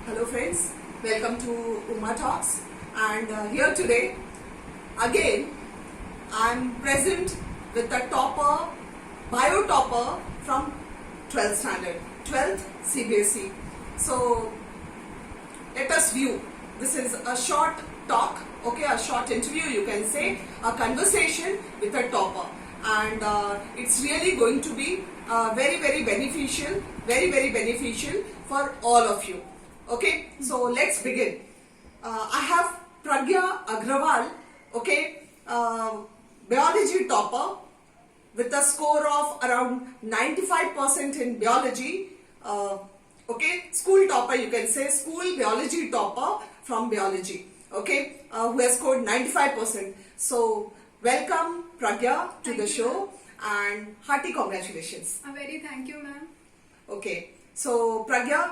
Hello friends, welcome to Uma Talks, and here today again I'm present with a topper, bio topper from 12th standard, 12th CBSE. So let us view. This is a short talk, okay, a short interview, you can say, a conversation with a topper, and it's really going to be very beneficial, very beneficial for all of you. Okay, so let's begin. I have Pragya Agrawal, okay, biology topper with a score of around 95% in biology. Okay, school topper, you can say, school biology topper from biology, okay, who has scored 95%. So welcome Pragya to the show and hearty congratulations. A very thank you, ma'am. Okay, so Pragya,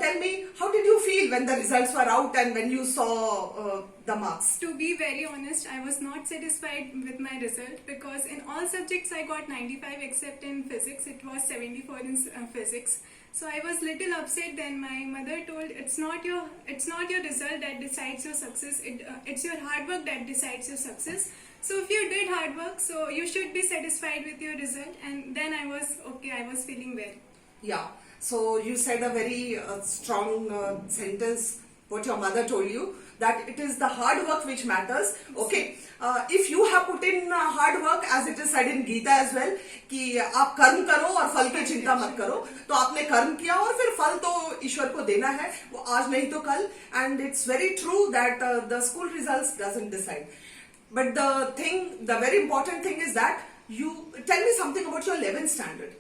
tell me, how did you feel when the results were out and when you saw the marks? To be very honest, I was not satisfied with my result because in all subjects I got 95 except in physics. It was 74 in physics. So I was little upset. Then my mother told, it's not your result that decides your success. It's your hard work that decides your success. So if you did hard work, so you should be satisfied with your result. And then I was okay. I was feeling well. Yeah. So you said a very strong sentence, what your mother told you, that it is the hard work which matters. Okay, if you have put in hard work, as it is said in Gita as well, कि आप कर्म करो और फल की चिंता मत करो, तो आपने कर्म किया और फिर फल तो ईश्वर को देना है, वो आज नहीं तो कल. And it's very true that the school results doesn't decide. But the very important thing is that you tell me something about your 11th standard.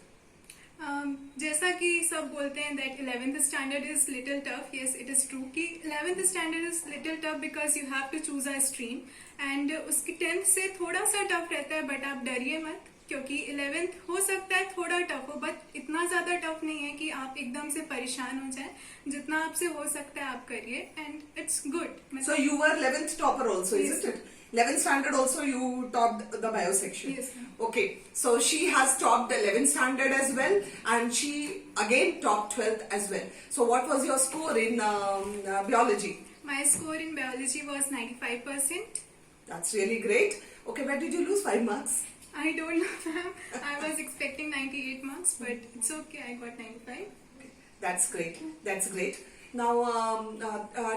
जैसा कि सब बोलते हैं that 11th standard is little tough. Yes, it is true कि 11th standard is little tough because you have to choose a stream and उसकी 10th से थोड़ा सा tough रहता है, but आप डरिए मत क्योंकि 11th हो सकता है थोड़ा tough हो, but इतना ज़्यादा tough नहीं है कि आप एकदम से परेशान हो जाए. जितना आपसे हो सकता है आप करिए and it's good. So you were 11th topper also, yes, isn't it? 11th standard also you topped the bio section. Yes, ma'am. Okay, so she has topped 11th standard as well and she again topped 12th as well. So what was your score in biology? My score in biology was 95%. That's really great. Okay, where did you lose 5 marks? I don't know, ma'am. I was expecting 98 marks, but it's okay. I got 95. Okay, that's great. That's great. Now,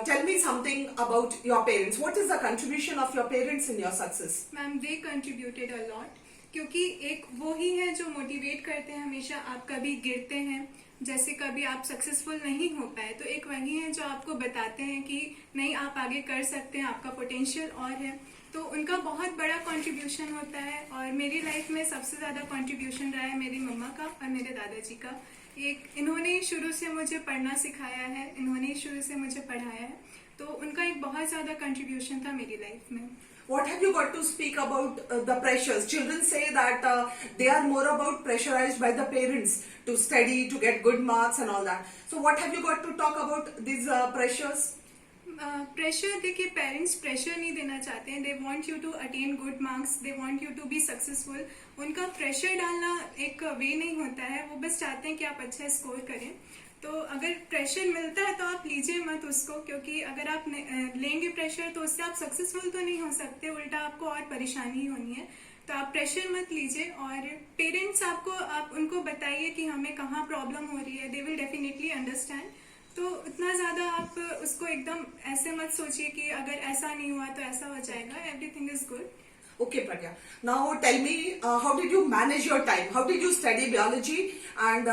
tell me something about your parents. What is the contribution of your parents in your success? Ma'am, they contributed a lot. क्योंकि एक वो ही है जो motivate करते हैं हमेशा. आप कभी गिरते हैं, जैसे कभी आप सक्सेसफुल नहीं हो पाए, तो एक वही है जो आपको बताते हैं कि नहीं, आप आगे कर सकते हैं, आपका पोटेंशियल और है. तो उनका बहुत बड़ा कंट्रीब्यूशन होता है. और मेरी लाइफ में सबसे ज़्यादा कंट्रीब्यूशन रहा है मेरी मम्मा का और मेरे दादाजी का. इन्होंने ही शुरू से मुझे पढ़ना सिखाया है, इन्होंने ही शुरू से मुझे पढ़ाया है, तो उनका एक बहुत ज़्यादा कंट्रीब्यूशन था मेरी लाइफ में. What have you got to speak about the pressures? Children say that they are more about pressurized by the parents to study, to get good marks and all that. So what have you got to talk about these pressures? Pressure देखिए, parents pressure नहीं देना चाहते हैं. They want you to attain good marks, they want you to be successful. उनका pressure डालना एक वे नहीं होता है. वो बस चाहते हैं कि आप अच्छा स्कोर करें. तो अगर प्रेशर मिलता है तो आप लीजिए मत उसको, क्योंकि अगर आप लेंगे प्रेशर तो उससे आप सक्सेसफुल तो नहीं हो सकते, उल्टा आपको और परेशानी होनी है. तो आप प्रेशर मत लीजिए. और पेरेंट्स आप उनको बताइए कि हमें कहाँ प्रॉब्लम हो रही है. They will definitely understand. तो इतना ज़्यादा आप उसको एकदम ऐसे मत सोचिए कि अगर ऐसा नहीं हुआ तो ऐसा हो जाएगा. Everything is good. Okay, Pragya. Now tell me, how did you manage your time? How did you study biology? And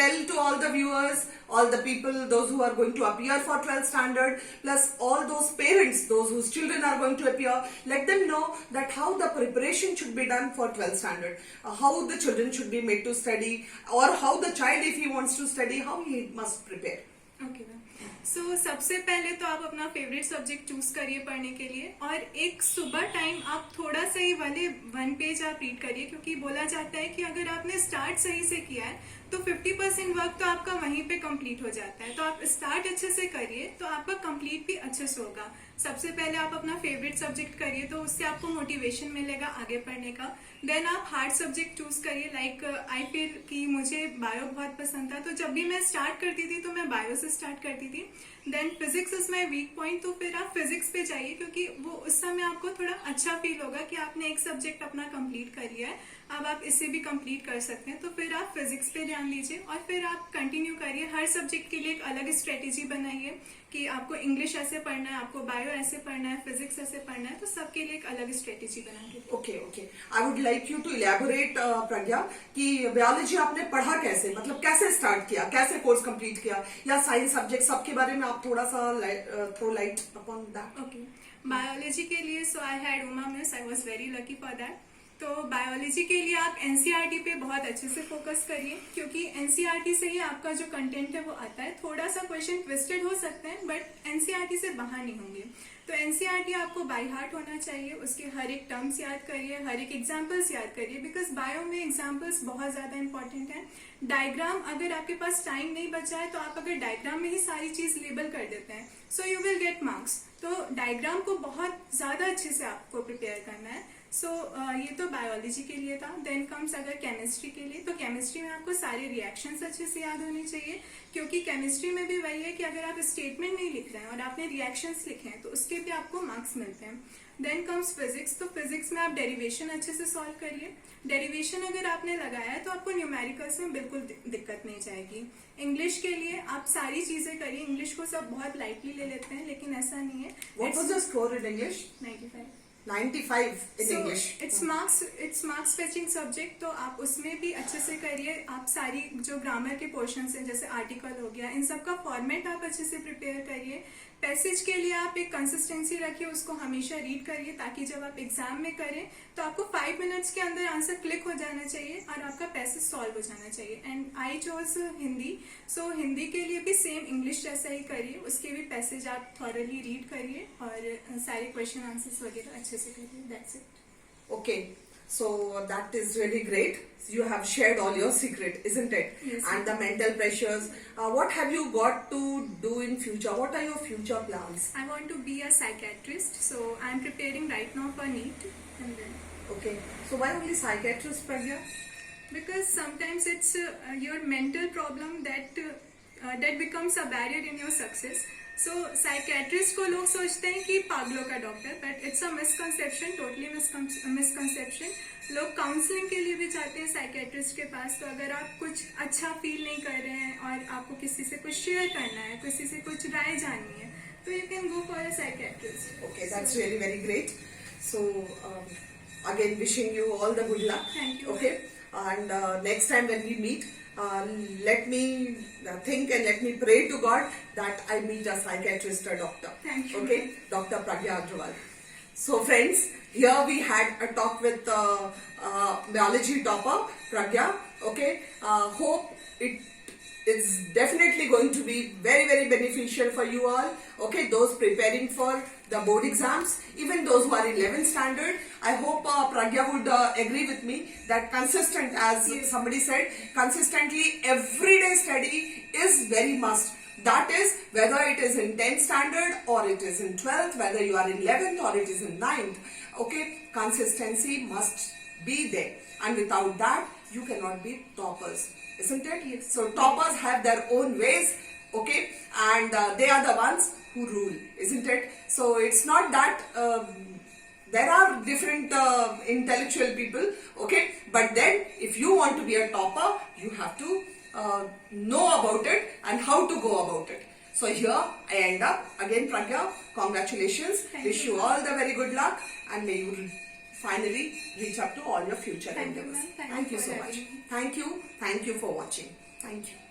tell to all the viewers, all the people, those who are going to appear for 12th standard, plus all those parents, those whose children are going to appear, let them know that how the preparation should be done for 12th standard. How the children should be made to study, or how the child, if he wants to study, how he must prepare. Okay ma'am. So सबसे पहले तो आप अपना favourite subject choose करिए पढ़ने के लिए. और एक सुबह टाइम आप थोड़ा सा ही वाले 1 पेज आप रीड करिए, क्योंकि बोला जाता है कि अगर आपने स्टार्ट सही से किया है तो 50% वर्क तो आपका वहीं पे कंप्लीट हो जाता है। तो आप स्टार्ट अच्छे से करिए तो आपका कंप्लीट भी अच्छे से होगा। सबसे पहले आप अपना फेवरेट सब्जेक्ट करिए तो उससे आपको मोटिवेशन मिलेगा आगे पढ़ने का। देन आप हार्ड सब्जेक्ट चूज करिए। लाइक आई फील कि मुझे बायो बहुत पसंद था, तो जब भी मैं स्टार्ट करती थी तो मैं बायो से स्टार्ट करती थी। Then physics is my weak point, तो फिर आप फिजिक्स पे जाइए क्योंकि वो उस समय आपको थोड़ा अच्छा फील होगा कि आपने एक सब्जेक्ट अपना कंप्लीट कर लिया है, अब आप इसे भी कंप्लीट कर सकते हैं। तो फिर आप फिजिक्स पे ध्यान दीजिए और फिर आप कंटिन्यू करिए। हर सब्जेक्ट के लिए एक अलग स्ट्रेटेजी बनाइए कि आपको इंग्लिश ऐसे पढ़ना है, आपको बायो ऐसे पढ़ना है, फिजिक्स ऐसे पढ़ना है, तो सबके लिए एक अलग स्ट्रेटेजी बना के। Okay okay, I would like you to elaborate Pragya कि बायोलॉजी आपने पढ़ा कैसे, मतलब कैसे स्टार्ट किया, कैसे कोर्स कंप्लीट किया, या साइंस सब्जेक्ट सबके बारे में आप थोड़ा सा throw light upon that. Okay, biology के लिए so I had Uma miss, I was very lucky for that. तो बायोलॉजी के लिए आप एनसीईआरटी पे बहुत अच्छे से फोकस करिए क्योंकि एनसीईआरटी से ही आपका जो कंटेंट है वो आता है। थोड़ा सा क्वेश्चन ट्विस्टेड हो सकते हैं बट एनसीईआरटी से बाहर नहीं होंगे। तो एनसीईआरटी आपको बाय हार्ट होना चाहिए, उसके हर एक टर्म्स याद करिए, हर एक एग्जाम्पल्स याद करिए, बिकॉज बायो में एग्जाम्पल्स बहुत ज्यादा इंपॉर्टेंट है। डायग्राम, अगर आपके पास टाइम नहीं बचा है तो आप अगर डायग्राम में ही सारी चीज लेबल कर देते हैं so you will get marks. तो डायग्राम को बहुत ज्यादा अच्छे से आपको प्रिपेयर करना है। सो ये तो बायोलॉजी के लिए था। देन कम्स अगर केमिस्ट्री के लिए, तो केमिस्ट्री में आपको सारे रिएक्शंस अच्छे से याद होने चाहिए क्योंकि केमिस्ट्री में भी वही है कि अगर आप स्टेटमेंट नहीं लिख रहे हैं और आपने रिएक्शंस लिखे हैं तो उसके भी आपको मार्क्स मिलते हैं। देन कम्स फिजिक्स, तो फिजिक्स में आप डेरिवेशन अच्छे से सॉल्व करिए। डेरिवेशन अगर आपने लगाया है तो आपको न्यूमेरिकल्स में बिल्कुल दिक्कत नहीं जाएगी। इंग्लिश के लिए आप सारी चीजें करिए। इंग्लिश को सब बहुत लाइटली ले लेते हैं लेकिन ऐसा नहीं है। What was the score in English? 95 in English. It's marks fetching subject, तो आप उसमें भी अच्छे से करिए। आप सारी जो ग्रामर के पोर्शंस हैं जैसे आर्टिकल हो गया, इन सब का फॉर्मेट आप अच्छे से प्रिपेयर करिए। पैसेज के लिए आप एक कंसिस्टेंसी रखिए, उसको हमेशा रीड करिए ताकि जब आप एग्जाम में करें तो आपको 5 मिनट्स के अंदर आंसर क्लिक हो जाना चाहिए और आपका पैसेज सॉल्व हो जाना चाहिए। एंड आई चोज हिंदी, सो हिंदी के लिए भी सेम इंग्लिश जैसा ही करिए, उसके भी पैसेज आप थॉरली रीड करिए और सारे क्वेश्चन आंसर्स वगैरह अच्छे से करिए। That's it. Okay, so that is really great. You have shared all your secret, isn't it? Yes. And the mental pressures. What have you got to do in future? What are your future plans? I want to be a psychiatrist, so I'm preparing right now for NEET. And then, Okay, so why only psychiatrist, Pragya? because sometimes it's your mental problem that becomes a barrier in your success. So psychiatrist को लोग सोचते हैं कि पागलों का doctor, but it's a misconception, totally misconception. लोग counselling के लिए भी जाते हैं साइकेट्रिस्ट के पास। तो अगर आप कुछ अच्छा फील नहीं कर रहे हैं और आपको किसी से कुछ शेयर करना है, किसी से कुछ राय जाननी है, तो you can go for a psychiatrist. Okay, that's really very great. So again, wishing you all the good luck. Thank you. Okay, and next time when we meet, let me think and let me pray to God that I meet a psychiatrist or doctor. Thank you. Okay, Dr. Pragya Agrawal. So friends, here we had a talk with biology topper Pragya. Okay, hope it is definitely going to be very, very beneficial for you all. Okay, those preparing for the board exams, even those who are in 11th standard. I hope Pragya would agree with me that consistent, as somebody said, consistently everyday study is very must. That is whether it is in 10th standard or it is in 12th, whether you are in 11th or it is in 9th. Okay, consistency must be there, and without that you cannot be toppers, isn't it? Yes. So toppers have their own ways, okay, and they are the ones who rule, isn't it? So it's not that there are different intellectual people, okay, but then if you want to be a topper, you have to know about it and how to go about it. So here I end up. Again, Pragya, congratulations. Wish you all the very good luck, and may you finally reach up to all your future Thank you, endeavors. ma'am. Thank you for so having much. me. Thank you. Thank you for watching. Thank you.